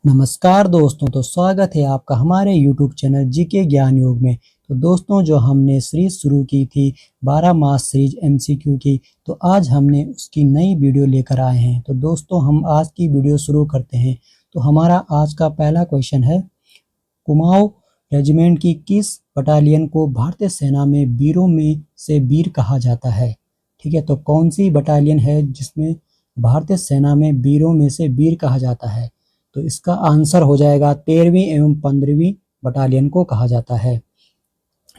नमस्कार दोस्तों, तो स्वागत है आपका हमारे YouTube चैनल जीके ज्ञान योग में। तो दोस्तों, जो हमने सीरीज शुरू की थी 12 मास सीरीज MCQ की, तो आज हमने उसकी नई वीडियो लेकर आए हैं। तो दोस्तों, हम आज की वीडियो शुरू करते हैं। तो हमारा आज का पहला क्वेश्चन है, कुमाऊं रेजिमेंट की किस बटालियन को भारतीय सेना में वीरों में से वीर कहा जाता है? ठीक है, तो कौन सी बटालियन है जिसमें भारतीय सेना में वीरों में से वीर कहा जाता है? तो इसका आंसर हो जाएगा 13वीं एवं 15वीं बटालियन को कहा जाता है।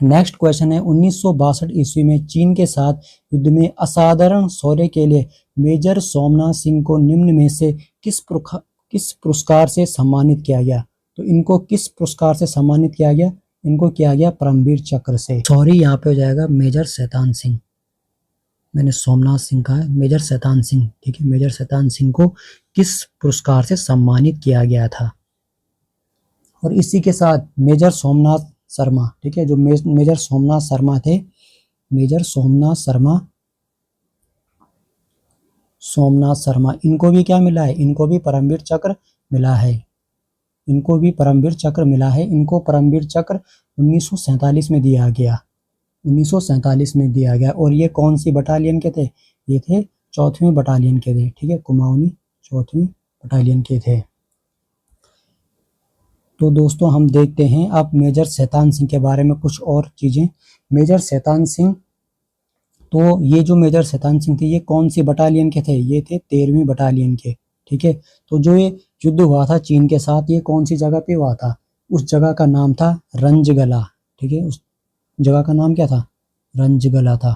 नेक्स्ट क्वेश्चन है, 1962 ईस्वी में चीन के साथ युद्ध में असाधारण शौर्य के लिए मेजर सोमनाथ सिंह को निम्न में से किस पुरस्कार से सम्मानित किया गया? तो इनको किस पुरस्कार से सम्मानित किया गया? इनको किया गया परमवीर चक्र से। सॉरी, यहाँ पे हो जाएगा मेजर शैतान सिंह। मैंने सोमनाथ सिंह कहा, मेजर शैतान सिंह। ठीक है, मेजर शैतान सिंह को किस पुरस्कार से सम्मानित किया गया था? और इसी के साथ मेजर सोमनाथ शर्मा, ठीक है, जो मेजर सोमनाथ शर्मा थे, मेजर सोमनाथ शर्मा, इनको भी क्या मिला है? इनको भी परमवीर चक्र मिला है। इनको भी परमवीर चक्र मिला है। इनको परमवीर चक्र 1947 में दिया गया। 1947 में दिया गया। और ये कौन सी बटालियन के थे? ये थे 4वीं बटालियन के थे। ठीक है, कुमाऊनी 4वीं बटालियन के थे। तो दोस्तों, हम देखते हैं अब मेजर शैतान सिंह के बारे में कुछ और चीजें। मेजर शैतान सिंह, तो ये जो मेजर शैतान सिंह थे, ये कौन सी बटालियन के थे? ये थे 13वीं बटालियन के। ठीक है, तो जो ये युद्ध हुआ था चीन के साथ, ये कौन सी जगह पे हुआ था? उस जगह का नाम था रंजगला। ठीक है, उस जगह का नाम क्या था? रंजगला था।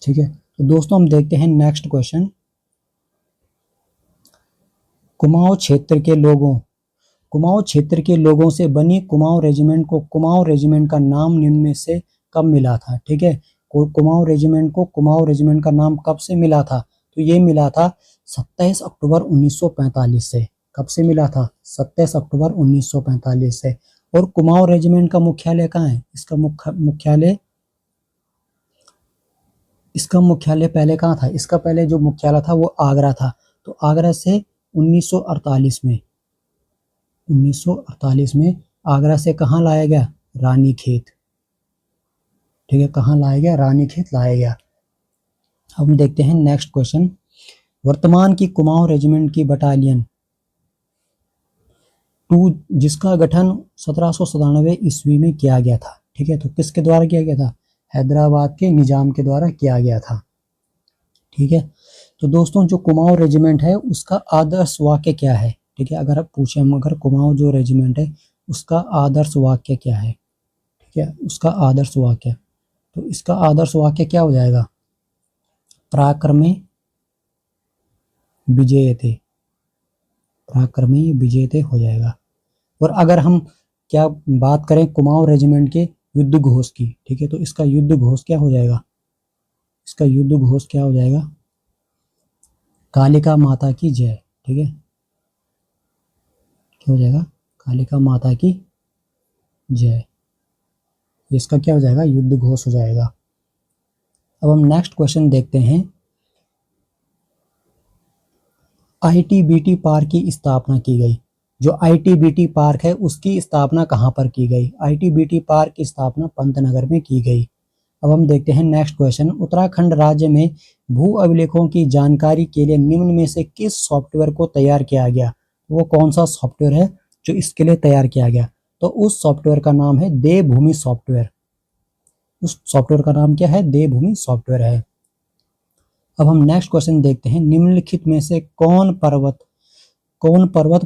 ठीक है, तो दोस्तों हम देखते हैं नेक्स्ट क्वेश्चन। कुमाऊं क्षेत्र के लोगों से बनी कुमाऊं रेजिमेंट को कुमाऊं रेजिमेंट का नाम निम्न में से कब मिला था? ठीक है, कुमाऊं रेजिमेंट को कुमाऊं रेजिमेंट का नाम कब से मिला था? तो ये मिला था 27 अक्टूबर 1945 से। कब से मिला था? 27 अक्टूबर 1945 से। और कुमाऊं रेजिमेंट का मुख्यालय कहाँ है? इसका मुख्यालय पहले कहाँ था? इसका पहले जो मुख्यालय था वो आगरा था। तो आगरा से 1948 में आगरा से कहाँ लाया गया? रानीखेत। ठीक है, कहाँ लाया गया? रानीखेत लाया गया। अब हम देखते हैं नेक्स्ट क्वेश्चन। वर्तमान की कुमाऊं रेजिमेंट की बटालियन 2, जिसका गठन 1797 ईस्वी में किया गया था। ठीक है, तो किसके द्वारा किया गया था? हैदराबाद के निजाम के द्वारा किया गया था। ठीक है, तो दोस्तों, जो कुमाऊं रेजिमेंट है उसका आदर्श वाक्य क्या है? ठीक है, अगर आप पूछे अगर कुमाऊं जो रेजिमेंट है उसका आदर्श वाक्य क्या है? ठीक है, उसका आदर्श वाक्य, तो इसका आदर्श वाक्य क्या हो जाएगा? पराक्रमे विजयते। पराक्रमे विजयते हो जाएगा। और अगर हम क्या बात करें कुमाऊं रेजिमेंट के युद्ध घोष की, ठीक है, तो इसका युद्ध घोष क्या हो जाएगा? इसका युद्ध घोष क्या हो जाएगा? कालिका माता की जय। ठीक है, क्या हो जाएगा? कालिका माता की जय। इसका क्या हो जाएगा? युद्ध घोष हो जाएगा। अब हम नेक्स्ट क्वेश्चन देखते हैं। ITBT पार्क की स्थापना की गई। जो ITBT पार्क है उसकी स्थापना कहाँ पर की गई? ITBT पार्क की स्थापना पंतनगर में की गई। अब हम देखते हैं नेक्स्ट क्वेश्चन। उत्तराखंड राज्य में भू अभिलेखों की जानकारी के लिए निम्न में से किस सॉफ्टवेयर को तैयार किया गया? वो कौन सा सॉफ्टवेयर है जो इसके लिए तैयार किया गया? तो उस सॉफ्टवेयर का नाम है देवभूमि सॉफ्टवेयर। उस सॉफ्टवेयर का नाम क्या है? देवभूमि सॉफ्टवेयर है। अब हम नेक्स्ट क्वेश्चन देखते हैं। निम्नलिखित में से कौन पर्वत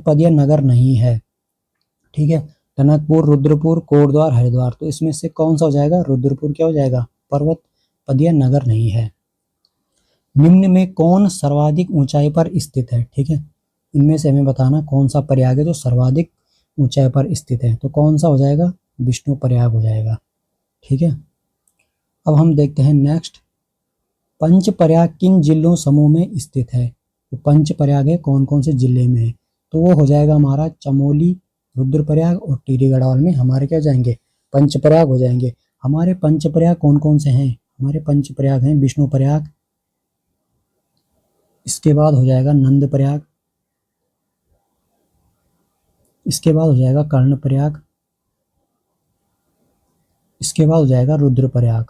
पद या नगर नहीं है? ठीक है, टनकपुर, रुद्रपुर, कोटद्वार, हरिद्वार। तो इसमें से कौन सा हो जाएगा? रुद्रपुर क्या हो जाएगा? पर्वत पद या नगर नहीं है। निम्न में कौन सर्वाधिक ऊंचाई पर स्थित है? ठीक है, इनमें से हमें बताना कौन सा प्रयाग है जो सर्वाधिक ऊंचाई पर स्थित है। तो कौन सा हो जाएगा? विष्णु प्रयाग हो जाएगा। ठीक है, अब हम देखते हैं नेक्स्ट। पंच प्रयाग किन जिलों समूह में स्थित है? तो पंच प्रयाग है कौन कौन से जिले में है? तो वो हो जाएगा हमारा चमोली, रुद्रप्रयाग और टिहरी गढ़वाल में हमारे क्या हो जाएंगे? पंच प्रयाग हो जाएंगे। हमारे पंच प्रयाग कौन कौन से हैं? हमारे पंच प्रयाग हैं विष्णु प्रयाग, इसके बाद हो जाएगा नंद प्रयाग, इसके बाद हो जाएगा कर्णप्रयाग, इसके बाद हो जाएगा रुद्रप्रयाग,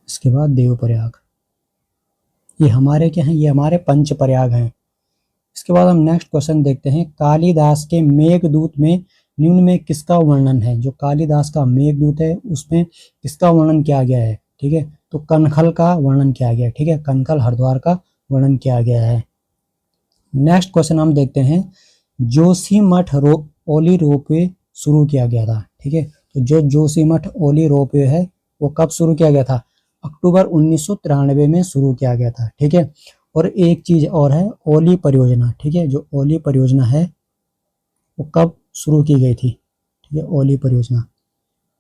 इसके बाद देवप्रयाग। ये हमारे क्या हैं, ये हमारे पंच प्रयाग हैं। इसके बाद हम नेक्स्ट क्वेश्चन देखते हैं, कालिदास के मेघदूत में निम्न में किसका वर्णन है। जो कालिदास का मेघदूत है उसमें किसका वर्णन किया गया है, ठीक है, तो कनखल का वर्णन किया गया है, ठीक है, कनखल हरिद्वार का वर्णन किया गया है। नेक्स्ट क्वेश्चन हम देखते हैं, जोशीमठ ओली रोपवे शुरू किया गया था, ठीक है, तो जो जोशीमठ ओली रोपवे है वो कब शुरू किया गया था, अक्टूबर 1993 में शुरू किया गया था, ठीक है। और एक चीज और है, ओली परियोजना, ठीक है, जो ओली परियोजना है वो कब शुरू की गई थी, ठीक है, ओली परियोजना।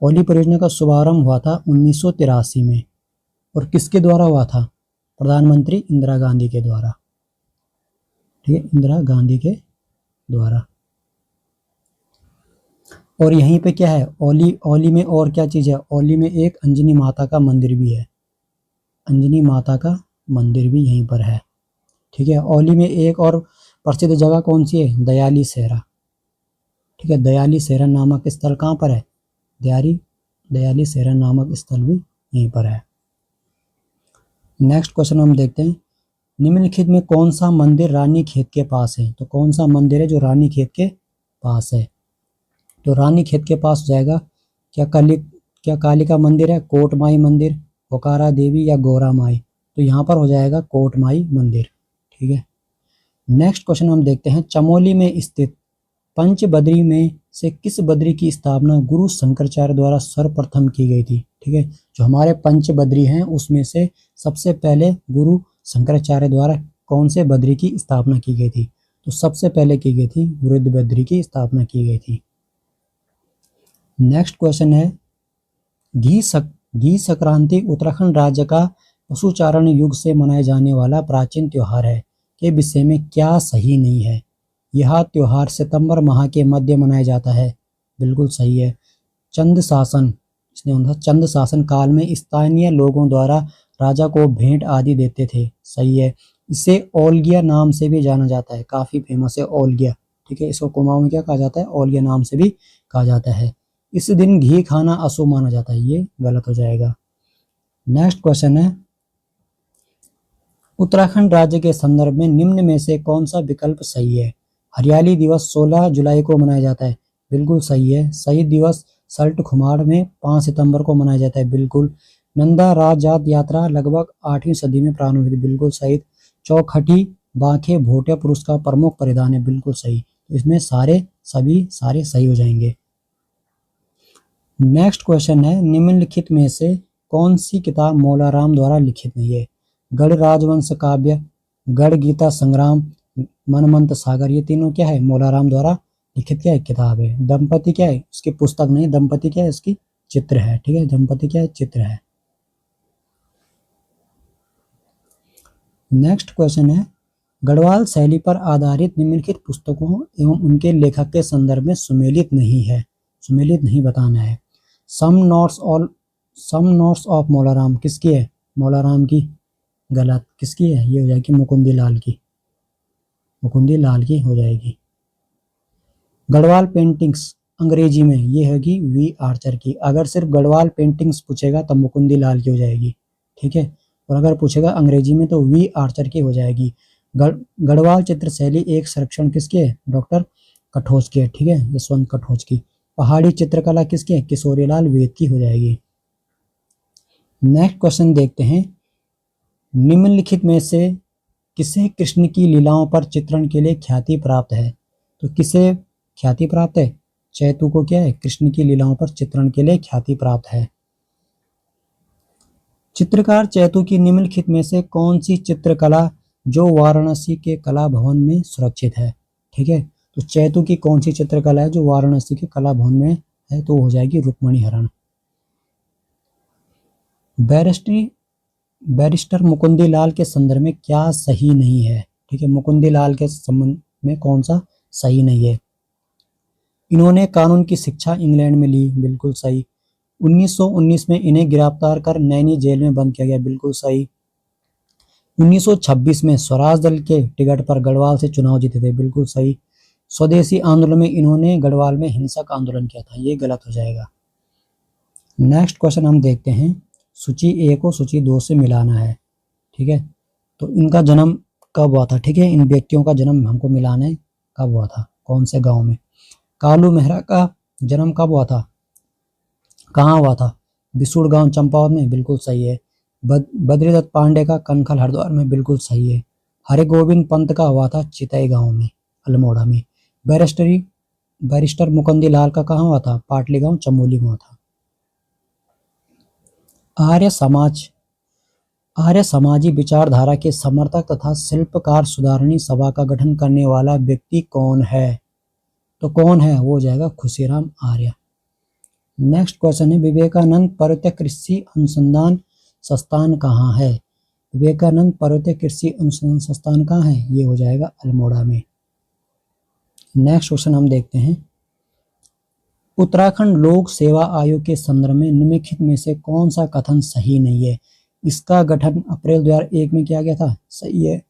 ओली परियोजना का शुभारंभ हुआ था 1983 में, और किसके द्वारा हुआ था, प्रधानमंत्री इंदिरा गांधी के द्वारा, ठीक है, इंदिरा गांधी के द्वारा। और यहीं पे क्या है, ओली में और क्या चीज है, ओली में एक अंजनी माता का मंदिर भी है, अंजनी माता का मंदिर भी यहीं पर है, ठीक है। ओली में एक और प्रसिद्ध जगह कौन सी है, दयाली सेरा, ठीक है, दयाली सेरा नामक स्थल कहाँ पर है, दयाली सेरा नामक स्थल भी यहीं पर है। नेक्स्ट क्वेश्चन हम देखते हैं, निम्नलिखित में कौन सा मंदिर रानी खेत के पास है। तो कौन सा मंदिर है जो रानी खेत के पास है, तो रानी खेत के पास हो जाएगा क्या कालिका मंदिर है, कोटमाई मंदिर, पोकारा देवी या गौरा माई। तो यहाँ पर हो जाएगा कोटमाई मंदिर, ठीक है। नेक्स्ट क्वेश्चन हम देखते हैं, चमोली में स्थित पंच बद्री में से किस बद्री की स्थापना गुरु शंकराचार्य द्वारा सर्वप्रथम की गई थी, ठीक है। जो हमारे पंच बद्री हैं उसमें से सबसे पहले गुरु शंकराचार्य द्वारा कौन से बद्री की स्थापना की गई थी, तो सबसे पहले की गई थी वृद्ध बद्री की स्थापना की गई थी। नेक्स्ट क्वेश्चन है, घी संक्रांति उत्तराखंड राज्य का पशुचारण युग से मनाए जाने वाला प्राचीन त्योहार है के विषय में क्या सही नहीं है। यह त्योहार सितंबर माह के मध्य मनाया जाता है, बिल्कुल सही है। चंद शासन काल में स्थानीय लोगों द्वारा राजा को भेंट आदि देते थे, सही है। इसे ओलगिया नाम से भी जाना जाता है, काफी फेमस है ओलगिया, ठीक है, इसको कुमाऊं में क्या कहा जाता है, ओलगिया नाम से भी कहा जाता है। इस दिन घी खाना अशुभ माना जाता है, ये गलत हो जाएगा। नेक्स्ट क्वेश्चन है, उत्तराखंड राज्य के संदर्भ में निम्न में से कौन सा विकल्प सही है। हरियाली दिवस 16 जुलाई को मनाया जाता है, बिल्कुल सही है। शहीद दिवस सल्ट खुमार में 5 सितंबर को मनाया जाता है, बिल्कुल। नंदा राजात यात्रा लगभग 8वीं सदी में प्रारंभ हुई थी, बिल्कुल सही। चौखटी बांखे भोटिया पुरुष का प्रमुख परिधान है, बिल्कुल सही। तो इसमें सारे सही हो जाएंगे। नेक्स्ट क्वेश्चन है, निम्नलिखित में से कौन सी किताब मौलाराम द्वारा लिखित नहीं है। गढ़ राजवंश काव्य, गढ़ गीता संग्राम, मनमंत सागर, ये तीनों क्या है, मौलाराम द्वारा लिखित क्या है, किताब है। दंपति क्या है, उसकी पुस्तक नहीं, दंपति क्या है, उसकी चित्र है, ठीक है, दंपति क्या है, चित्र है। नेक्स्ट क्वेश्चन है, गढ़वाल शैली पर आधारित निम्नलिखित पुस्तकों एवं उनके लेखक के संदर्भ में सुमेलित नहीं बताना है। सम नोट्स ऑफ मौलाराम किसकी है, मौलाराम की, गलत। किसकी है, ये हो जाएगी मुकुंदी लाल की हो जाएगी। गढ़वाल पेंटिंग्स अंग्रेजी में ये होगी वी आर्चर की। अगर सिर्फ गढ़वाल पेंटिंग्स पूछेगा तो मुकुंदी लाल की हो जाएगी, ठीक है, और अगर पूछेगा अंग्रेजी में तो वी आर्चर की हो जाएगी। गढ़वाल चित्रशैली एक संरक्षण किसके है, डॉक्टर कठोच के, ठीक है, यशवंत कठोच की। पहाड़ी चित्रकला किसकी है, किशोरीलाल वेद की हो जाएगी। नेक्स्ट क्वेश्चन देखते हैं, निम्नलिखित में से किसे कृष्ण की लीलाओं पर चित्रण के लिए ख्याति प्राप्त है। तो किसे ख्याति प्राप्त है, चैतू को क्या है, कृष्ण की लीलाओं पर चित्रण के लिए ख्याति प्राप्त है। चित्रकार चैतू की निम्नलिखित में से कौन सी चित्रकला जो वाराणसी के कला भवन में सुरक्षित है, ठीक है, तो चैतू की कौन सी चित्रकला है जो वाराणसी के कला भवन में है, तो हो जाएगी रुक्मणी हरण। बैरिस्टर मुकुंदी लाल के संदर्भ में क्या सही नहीं है, ठीक है, मुकुंदी लाल के संबंध में कौन सा सही नहीं है। इन्होंने कानून की शिक्षा इंग्लैंड में ली, बिल्कुल सही। 1919 में इन्हें गिरफ्तार कर नैनी जेल में बंद किया गया, बिल्कुल सही। 1926 में स्वराज दल के टिकट पर गढ़वाल से चुनाव जीते थे, बिल्कुल सही। स्वदेशी आंदोलन में इन्होंने गढ़वाल में हिंसक आंदोलन किया था, ये गलत हो जाएगा। नेक्स्ट क्वेश्चन हम देखते हैं, सूची ए को सूची 2 से मिलाना है, ठीक है। तो इनका जन्म कब हुआ था, ठीक है, इन व्यक्तियों का जन्म हमको मिलाना है, कब हुआ था, कौन से गांव में। कालू मेहरा का जन्म कब हुआ था, कहाँ हुआ था, बिसूड़ गांव चंपावत में, बिल्कुल सही है। बद्रीदत्त पांडे का कनखल हरिद्वार में, बिल्कुल सही है। हरि गोविंद पंत का हुआ था चितई गांव में, अल्मोड़ा में। बैरिस्टर मुकुंदी लाल का कहाँ हुआ था, पाटली गांव चमोली में हुआ था। आर्य समाजी विचारधारा के समर्थक तथा शिल्पकार सुधारणी सभा का गठन करने वाला व्यक्ति कौन है, तो कौन है, वो हो जाएगा खुशीराम आर्य। नेक्स्ट क्वेश्चन है, विवेकानंद पर्वतीय कृषि अनुसंधान संस्थान कहाँ है, विवेकानंद पर्वतीय कृषि अनुसंधान संस्थान कहाँ है, ये हो जाएगा अल्मोड़ा में। नेक्स्ट क्वेश्चन हम देखते हैं, उत्तराखंड लोक सेवा आयोग के संदर्भ में निम्नलिखित में से कौन सा कथन सही नहीं है। इसका गठन अप्रैल 2001 में किया गया था, सही है।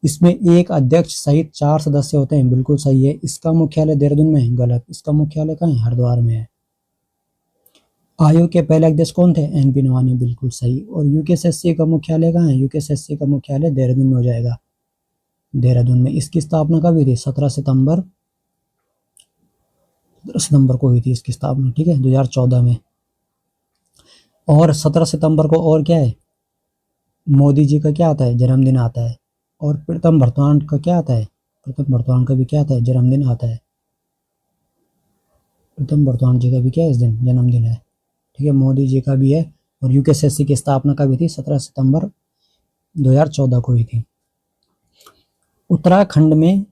इसमें एक अध्यक्ष सहित 4 सदस्य होते हैं, बिल्कुल सही है। इसका मुख्यालय देहरादून में है, गलत। इसका मुख्यालय कहाँ है, हरिद्वार में है। आयोग के पहले अध्यक्ष कौन थे, एनपी नवानी, बिल्कुल सही। और यूकेएसएससी का मुख्यालय कहाँ है, यूकेएसएससी का मुख्यालय देहरादून में हो जाएगा, देहरादून में। इसकी स्थापना कब हुई थी, 17 सितंबर को हुई थी इसकी स्थापना, ठीक है, 2014 में। और 17 सितंबर को और क्या है, मोदी जी का क्या आता है, जन्मदिन आता है। और प्रीतम बर्तमान का क्या आता है, प्रीतम बर्तमान का भी क्या आता है, जन्मदिन आता है। प्रीतम बर्तमान जी का भी क्या है, इस दिन जन्मदिन है, ठीक है, मोदी जी का भी है। और यूकेएसएससी की स्थापना कब हुई थी, 17 सितंबर 2014 को हुई थी। उत्तराखंड में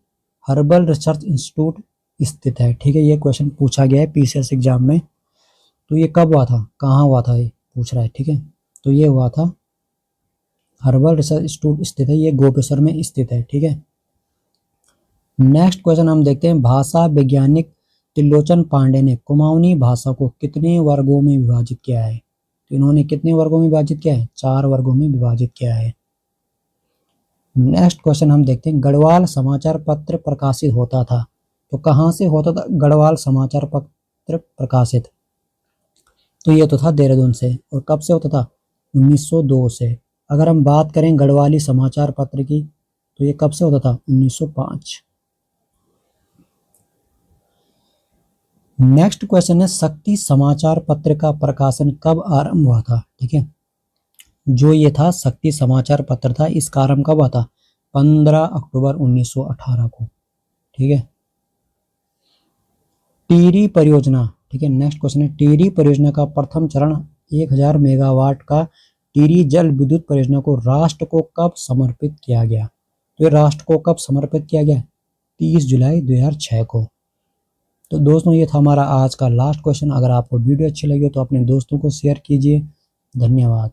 हर्बल रिसर्च इंस्टीट्यूट स्थित है, ठीक है, ये क्वेश्चन पूछा गया है पीसीएस एग्जाम में। तो ये कब हुआ था, कहाँ हुआ था, ये पूछ रहा है, ठीक है। तो ये हुआ था, हर्बल रिसर्च इंस्टीट्यूट स्थित है, ये गोपेश्वर में स्थित है, ठीक है। नेक्स्ट क्वेश्चन हम देखते हैं, भाषा वैज्ञानिक त्रिलोचन पांडे ने कुमाऊनी भाषा को कितने वर्गों में विभाजित किया है। तो इन्होंने कितने वर्गों में विभाजित किया है, 4 वर्गों में विभाजित किया है। नेक्स्ट क्वेश्चन हम देखते हैं, गढ़वाल समाचार पत्र प्रकाशित होता था, तो कहाँ से होता था गढ़वाल समाचार पत्र प्रकाशित, तो ये तो था देहरादून से। और कब से होता था, 1902 से। अगर हम बात करें गढ़वाली समाचार पत्र की, तो ये कब से होता था, 1905। नेक्स्ट क्वेश्चन है, शक्ति समाचार पत्र का प्रकाशन कब आरंभ हुआ था, ठीक है। जो ये था शक्ति समाचार पत्र था, इसका आरंभ कब हुआ था, 15 अक्टूबर 1918 को, ठीक है। टिहरी परियोजना, ठीक है, नेक्स्ट क्वेश्चन है, टिहरी परियोजना का प्रथम चरण 1000 मेगावाट का टिहरी जल विद्युत परियोजना को राष्ट्र को कब समर्पित किया गया। तो ये राष्ट्र को कब समर्पित किया गया, 30 जुलाई 2006 को। तो दोस्तों ये था हमारा आज का लास्ट क्वेश्चन। अगर आपको वीडियो अच्छी लगी हो तो अपने दोस्तों को शेयर कीजिए। धन्यवाद।